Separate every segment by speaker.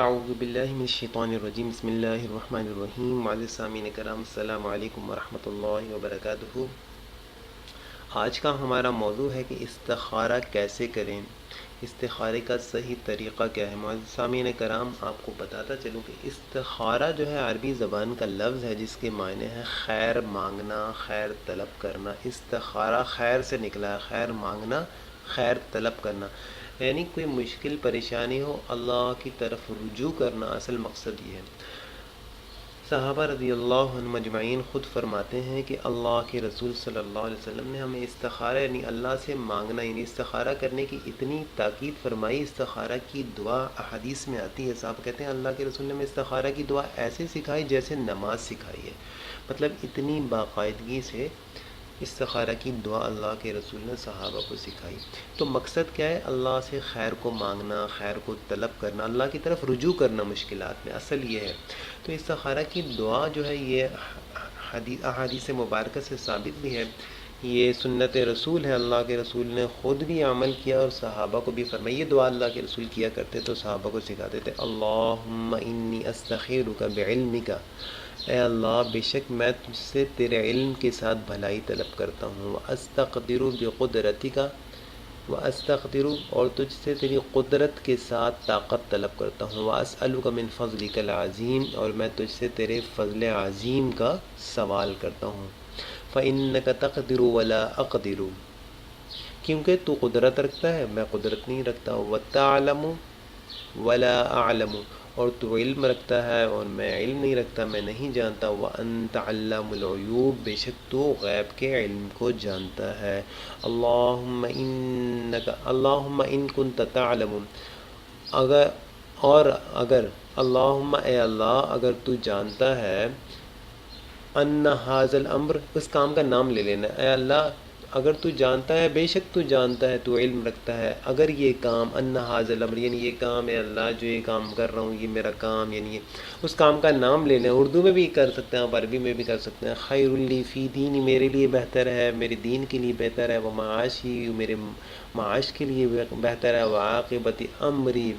Speaker 1: اعوذ باللہ من الشیطان الرجیم، بسم اللہ الرحمن الرحیم۔ معزز سامعین کرام، السلام علیکم ورحمۃ اللہ وبرکاتہ۔ آج کا ہمارا موضوع ہے کہ استخارہ کیسے کریں، استخارے کا صحیح طریقہ کیا ہے۔ معزز سامعین کرام، آپ کو بتاتا چلوں کہ استخارہ جو ہے عربی زبان کا لفظ ہے جس کے معنی ہے خیر مانگنا، خیر طلب کرنا۔ استخارہ خیر سے نکلا ہے، خیر مانگنا، خیر طلب کرنا، یعنی کوئی مشکل پریشانی ہو اللہ کی طرف رجوع کرنا، اصل مقصد یہ ہے۔ صحابہ رضی اللہ عنہم اجمعین خود فرماتے ہیں کہ اللہ کے رسول صلی اللہ علیہ وسلم نے ہمیں استخارہ یعنی اللہ سے مانگنا یعنی استخارہ کرنے کی اتنی تاکید فرمائی۔ استخارہ کی دعا احادیث میں آتی ہے، صاحب کہتے ہیں اللہ کے رسول نے ہمیں استخارہ کی دعا ایسے سکھائی جیسے نماز سکھائی ہے، مطلب اتنی باقاعدگی سے استخارہ کی دعا اللہ کے رسول نے صحابہ کو سکھائی۔ تو مقصد کیا ہے؟ اللہ سے خیر کو مانگنا، خیر کو طلب کرنا، اللہ کی طرف رجوع کرنا مشکلات میں، اصل یہ ہے۔ تو استخارہ کی دعا جو ہے یہ احادیث مبارکہ سے ثابت بھی ہے، یہ سنت رسول ہے، اللہ کے رسول نے خود بھی عمل کیا اور صحابہ کو بھی فرمایا۔ یہ دعا اللہ کے رسول کیا کرتے تو صحابہ کو سکھاتے تھے، اللہم انی استخیرک بعلمک، اے اللہ بے شک میں تجھ سے تیرے علم کے ساتھ بھلائی طلب کرتا ہوں، وَأَسْتَقْدِرُ بِقُدْرَتِكَ، وَأَسْتَقْدِرُ اور تجھ سے تیری قدرت کے ساتھ طاقت طلب کرتا ہوں، وَأَسْأَلُكَ مِن فَضْلِكَ الْعَظِيمِ اور میں تجھ سے تیرے فضل عظیم کا سوال کرتا ہوں، فَإِنَّكَ تَقْدِرُ وَلَا أَقْدِرُ کیونکہ تو قدرت رکھتا ہے میں قدرت نہیں رکھتا، وَتَعْلَمُ وَلَا أَعْلَمُ اور تو علم رکھتا ہے اور میں علم نہیں رکھتا، میں نہیں جانتا، وَأَنْتَ عَلَّامُ الْغُیُوبِ بے شک تو غیب کے علم کو جانتا ہے۔ اللہم ان کنت تعلم اگر اگر اللہم اے اللہ اگر تو جانتا ہے، ان ھذا الامر اس کام کا نام لے لینا، اے اللہ اگر تو جانتا ہے، بے شک تو جانتا ہے، تو علم رکھتا ہے، اگر یہ کام ان ھذا الامر یعنی یہ کام اے اللہ جو یہ کام کر رہا ہوں یہ میرا کام، یعنی اس کام کا نام لے لیں، اردو میں بھی کر سکتے ہیں آپ، عربی میں بھی کر سکتے ہیں۔ خیر لی فی دینی میرے لیے بہتر ہے، میرے دین کے لیے بہتر ہے، ومعاشی میرے معاش کے لیے بہتر ہے، وعاقبت امری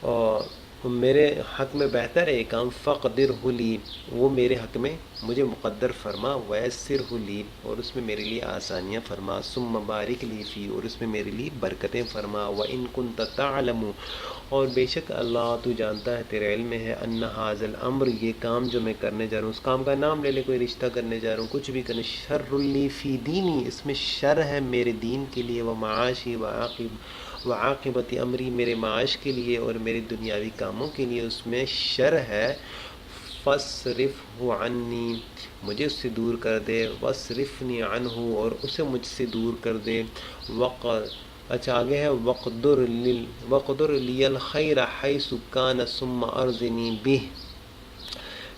Speaker 1: اور میرے حق میں بہتر ہے یہ کام، فقدرہ لی وہ میرے حق میں مجھے مقدر فرما، ویسرہ لی اور اس میں میرے لیے آسانیاں فرما، ثم بارک لی فی اور اس میں میرے لیے برکتیں فرما، وَإِن كُنْتَ تَعْلَمُ اور بے شک اللہ تو جانتا ہے تیرے علم میں ہے، ان ھذا الامر یہ کام جو میں کرنے جا رہا ہوں، اس کام کا نام لے لے، کوئی رشتہ کرنے جا رہا ہوں، کچھ بھی کرنے، شر لی فی دینی اس میں شر ہے میرے دین کے لیے، ومعاشی وعاقبت امری میرے معاش کے لیے اور میرے دنیاوی کاموں کے لیے اس میں شر ہے، فاصرفہ عنی مجھے اس سے دور کر دے، واصرفنی عنہ اور اسے مجھ سے دور کر دے، اچھا آگے ہے وقدر لی الخیر حیث کان ثم ارزنی بہ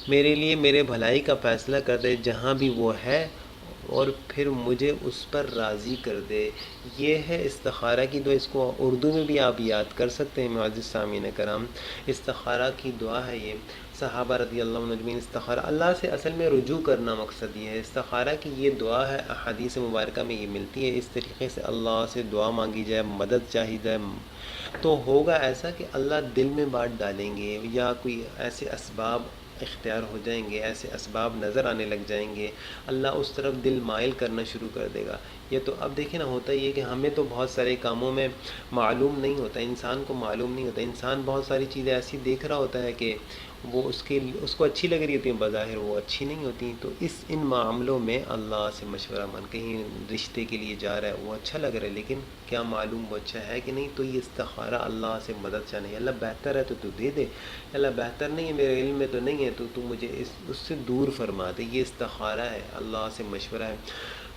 Speaker 1: میرے لیے میرے بھلائی کا فیصلہ کر دے جہاں بھی وہ ہے اور پھر مجھے اس پر راضی کر دے۔ یہ ہے استخارہ کی دعا، اس کو اردو میں بھی آپ یاد کر سکتے ہیں معزز سامعین کرام۔ استخارہ کی دعا ہے یہ، صحابہ رضی اللہ عنہم اجمعین استخارہ اللہ سے اصل میں رجوع کرنا مقصد یہ ہے۔ استخارہ کی یہ دعا ہے، احادیث مبارکہ میں یہ ملتی ہے، اس طریقے سے اللہ سے دعا مانگی جائے، مدد چاہی جائے، تو ہوگا ایسا کہ اللہ دل میں بات ڈالیں گے یا کوئی ایسے اسباب اختیار ہو جائیں گے، ایسے اسباب نظر آنے لگ جائیں گے، اللہ اس طرف دل مائل کرنا شروع کر دے گا۔ یہ تو اب دیکھیں نا، ہوتا یہ کہ ہمیں تو بہت سارے کاموں میں معلوم نہیں ہوتا، انسان کو معلوم نہیں ہوتا، انسان بہت ساری چیزیں ایسی دیکھ رہا ہوتا ہے کہ وہ اس کو اچھی لگ رہی ہوتی ہیں، بظاہر وہ اچھی نہیں ہوتی، تو ان معاملوں میں اللہ سے مشورہ مان، کہیں رشتے کے لیے جا رہا ہے وہ اچھا لگ رہا ہے لیکن کیا معلوم وہ اچھا ہے کہ نہیں، تو یہ استخارہ اللہ سے مدد چاہنا ہے، اللہ بہتر ہے تو دے دے، اللہ بہتر نہیں ہے میرے علم میں تو نہیں ہے تو مجھے اس سے دور فرما دے، یہ استخارہ ہے، اللہ سے مشورہ ہے۔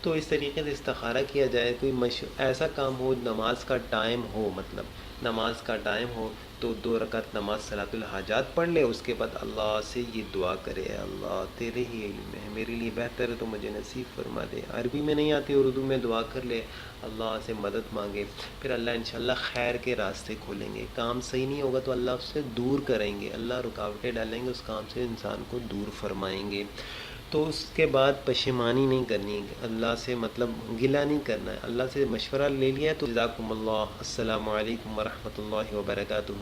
Speaker 1: تو اس طریقے سے استخارہ کیا جائے، کوئی ایسا کام ہو، نماز کا ٹائم ہو، مطلب نماز کا ٹائم ہو تو 2 رکعت نماز صلاۃ الحاجات پڑھ لے، اس کے بعد اللہ سے یہ دعا کرے، اے اللہ تیرے ہی علم میں ہے، میرے لیے بہتر ہے تو مجھے نصیب فرما دے، عربی میں نہیں آتی اردو میں دعا کر لے، اللہ سے مدد مانگے، پھر اللہ انشاءاللہ خیر کے راستے کھولیں گے، کام صحیح نہیں ہوگا تو اللہ اس سے دور کریں گے، اللہ رکاوٹیں ڈالیں گے، اس کام سے انسان کو دور فرمائیں گے۔ تو اس کے بعد پشیمانی نہیں کرنی، اللہ سے مطلب گلہ نہیں کرنا ہے، اللہ سے مشورہ لے لیا تو جزاکم اللہ، السلام علیکم ورحمۃ اللہ وبرکاتہ۔